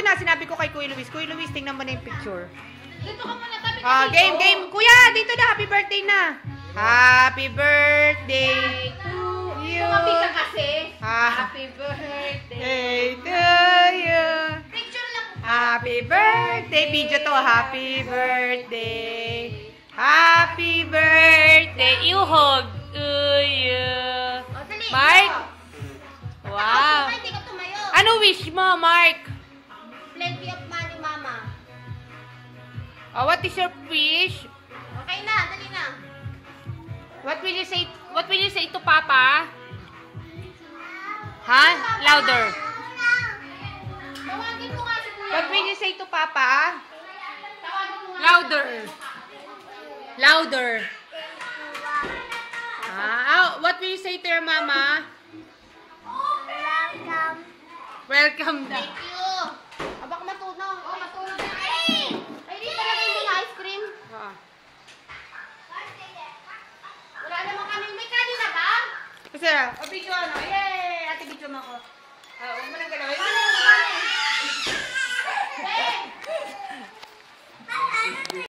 na, sinabi ko kay Kuya Luis. Kuya Luis, tingnan mo na yung picture. Dito ka muna, tabi ka dito. Game. Kuya, dito na. Happy birthday na. Happy birthday to you. Tumabi ka kasi. Happy birthday to you. Picture lang. Happy birthday. Video to. Happy birthday. Happy birthday. You hug. Dali. Mark? Wow. Hindi ka tumayo. Ano wish mo, Mark? Plenty of money, mama. Oh, what is your wish? Okay na, dali na. What will you say to Papa? Ha? Louder. Tawagin mo nga si Kuya. What will you say to Papa? Tawagin mo nga. Louder. What will you say to your mama? Welcome. Thank you. Abak matunaw. Oh, matunaw na. Ay, di talaga yung ice cream. Wala naman kami. May kanina ba? Kasi, video ano? Yay! Ate, video mo ako. Huwag mo nang galawin.